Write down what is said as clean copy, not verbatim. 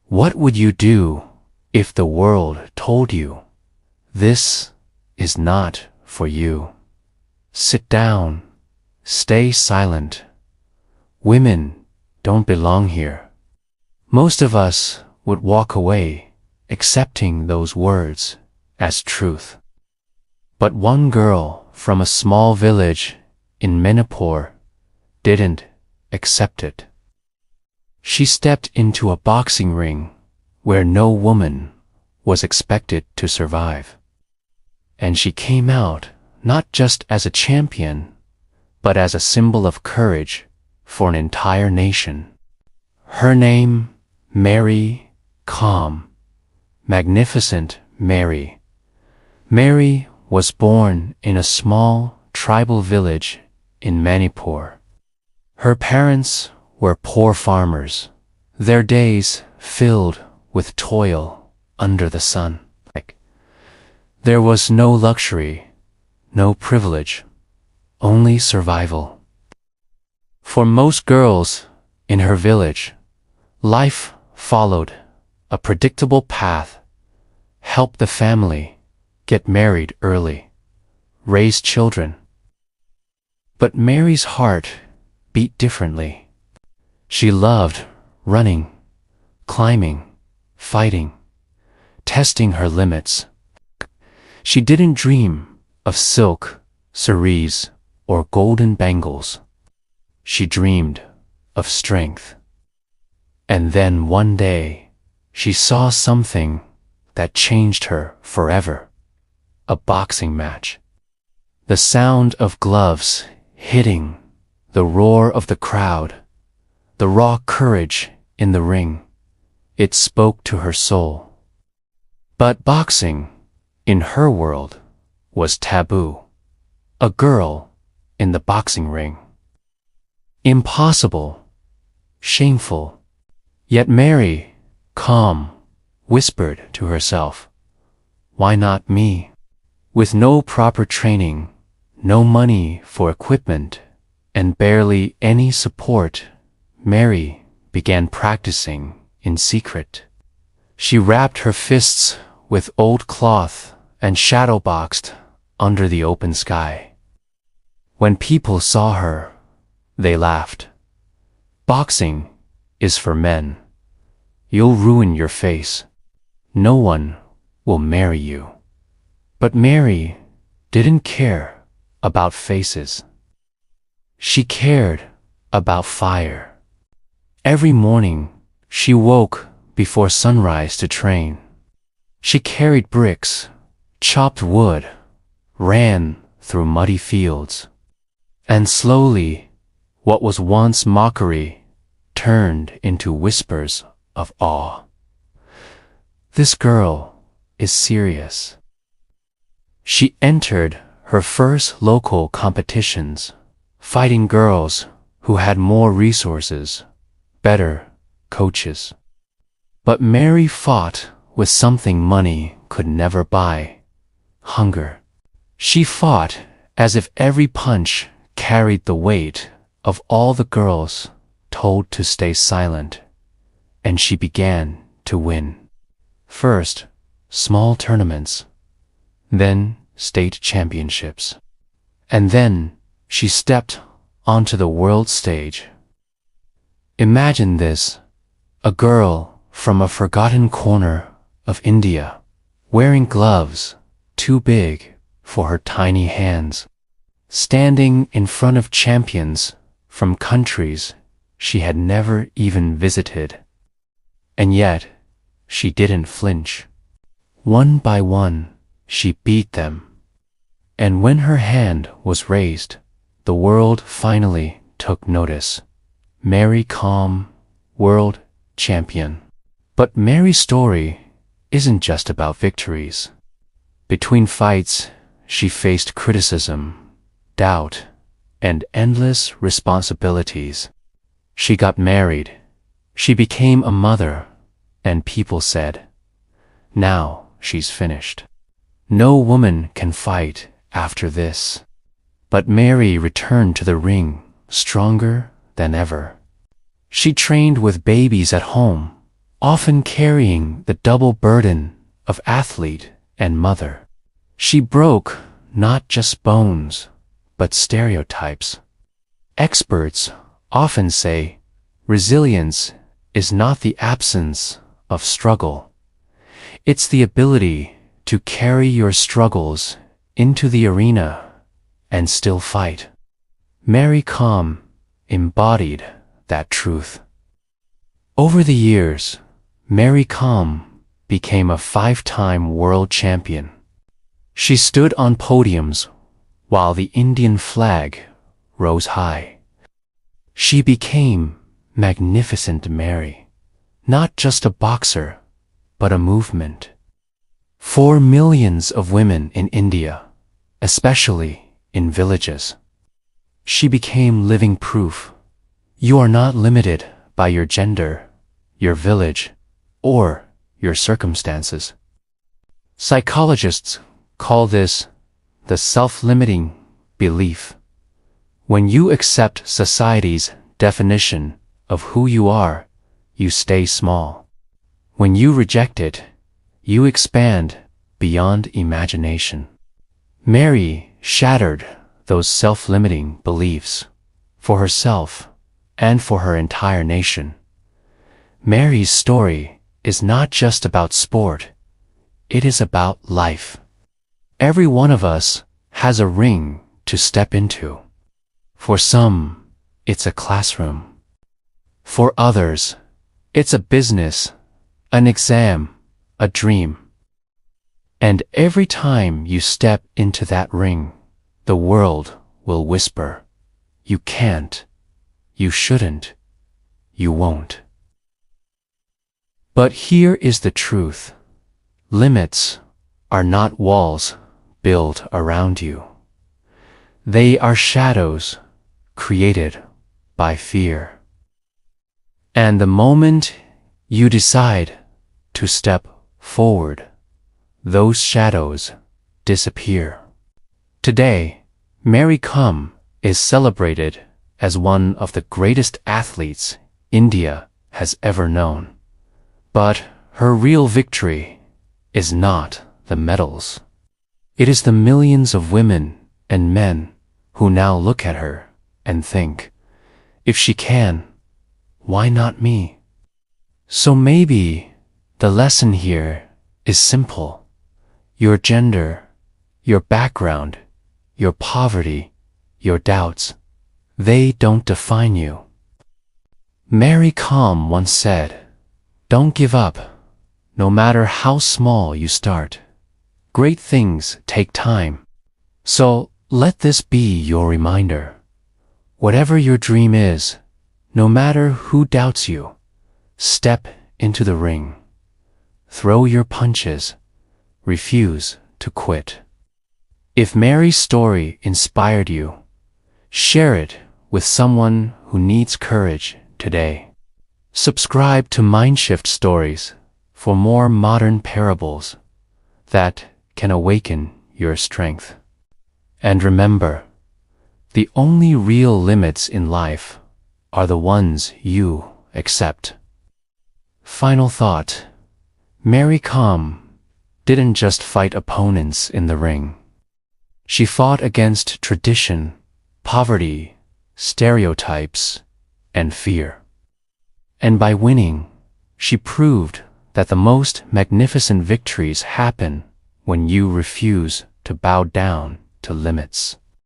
What would you do if the world told you, this is not for you? Sit down, stay silent. Women don't belong here. Most of us would walk away, accepting those words as truth. But one girl from a small village in Manipur didn't accept it. She stepped into a boxing ring where no woman was expected to survive. And she came out not just as a champion, but as a symbol of courage for an entire nation. Her name, Mary Kom, Magnificent Mary. Mary was born in a small tribal village in Manipur. Her parents were poor farmers, their days filled with toil under the sun. There was no luxury, no privilege, only survival. For most girls in her village, life followed a predictable path: help the family, get married early, raise children. But Mary's heart beat differently. She loved running, climbing, fighting, testing her limits. She didn't dream of silk, cerise, or golden bangles. She dreamed of strength. And then one day, she saw something that changed her forever: a boxing match. The sound of gloves hitting, the roar of the crowd, the raw courage in the ring, it spoke to her soul. But boxing, in her world, was taboo. A girl in the boxing ring. Impossible, shameful. Yet Mary Kom whispered to herself, why not me? With no proper training, no money for equipment, and barely any support, Mary began practicing in secret. She wrapped her fists with old cloth and shadowboxed under the open sky. When people saw her, they laughed. Boxing is for men. You'll ruin your face. No one will marry you. But Mary didn't care about faces. She cared about fire. Every morning, she woke before sunrise to train. She carried bricks, chopped wood, ran through muddy fields. And slowly, what was once mockery turned into whispers of awe. This girl is serious. She entered her first local competitions, fighting girls who had more resources, better coaches. But Mary fought with something money could never buy: hunger. She fought as if every punch carried the weight of all the girls told to stay silent, and she began to win. First, small tournaments, then state championships, and then she stepped onto the world stage. Imagine this: a girl from a forgotten corner of India, wearing gloves too big for her tiny hands, standing in front of champions from countries she had never even visited. And yet, she didn't flinch. One by one, she beat them. And when her hand was raised, the world finally took notice. Mary Kom, world champion. But Mary's story isn't just about victories. Between fights, she faced criticism, doubt, and endless responsibilities. She got married. She became a mother, and people said, now she's finished. No woman can fight after this. But Mary returned to the ring stronger than ever. She trained with babies at home, often carrying the double burden of athlete and mother. She broke not just bones, but stereotypes. Experts often say resilience is not the absence of struggle. It's the ability to carry your struggles into the arena and still fight. Mary Kom embodied that truth. Over the years, Mary Kom became a 5-time world champion. She stood on podiums while the Indian flag rose high. She became Magnificent Mary, not just a boxer, but a movement. For millions of women in India, especially in villages, she became living proof. You are not limited by your gender, your village, or your circumstances. Psychologists call this the self-limiting belief. When you accept society's definition of who you are, you stay small. When you reject it, you expand beyond imagination. Mary shattered those self-limiting beliefs for herself and for her entire nation. Mary's story is not just about sport, it is about life. Every one of us has a ring to step into. For some, it's a classroom. For others, it's a business, an exam, a dream. And every time you step into that ring, the world will whisper, "You can't, you shouldn't, you won't." But here is the truth. Limits are not walls built around you. They are shadows created by fear. And the moment you decide to step forward, those shadows disappear. Today, Mary Kom is celebrated as one of the greatest athletes India has ever known. But her real victory is not the medals. It is the millions of women and men who now look at her and think, if she can, why not me? So maybe the lesson here is simple. Your gender, your background, your poverty, your doubts, they don't define you. Mary Kom once said, "Don't give up, no matter how small you start. Great things take time." So let this be your reminder. Whatever your dream is, no matter who doubts you, step into the ring. Throw your punches. Refuse to quit. If Mary's story inspired you, share it with someone who needs courage today. Subscribe to Mindshift Stories for more modern parables that can awaken your strength. And remember, the only real limits in life are the ones you accept. Final thought. Mary Kom didn't just fight opponents in the ring. She fought against tradition, poverty, stereotypes, and fear. And by winning, she proved that the most magnificent victories happen when you refuse to bow down to limits.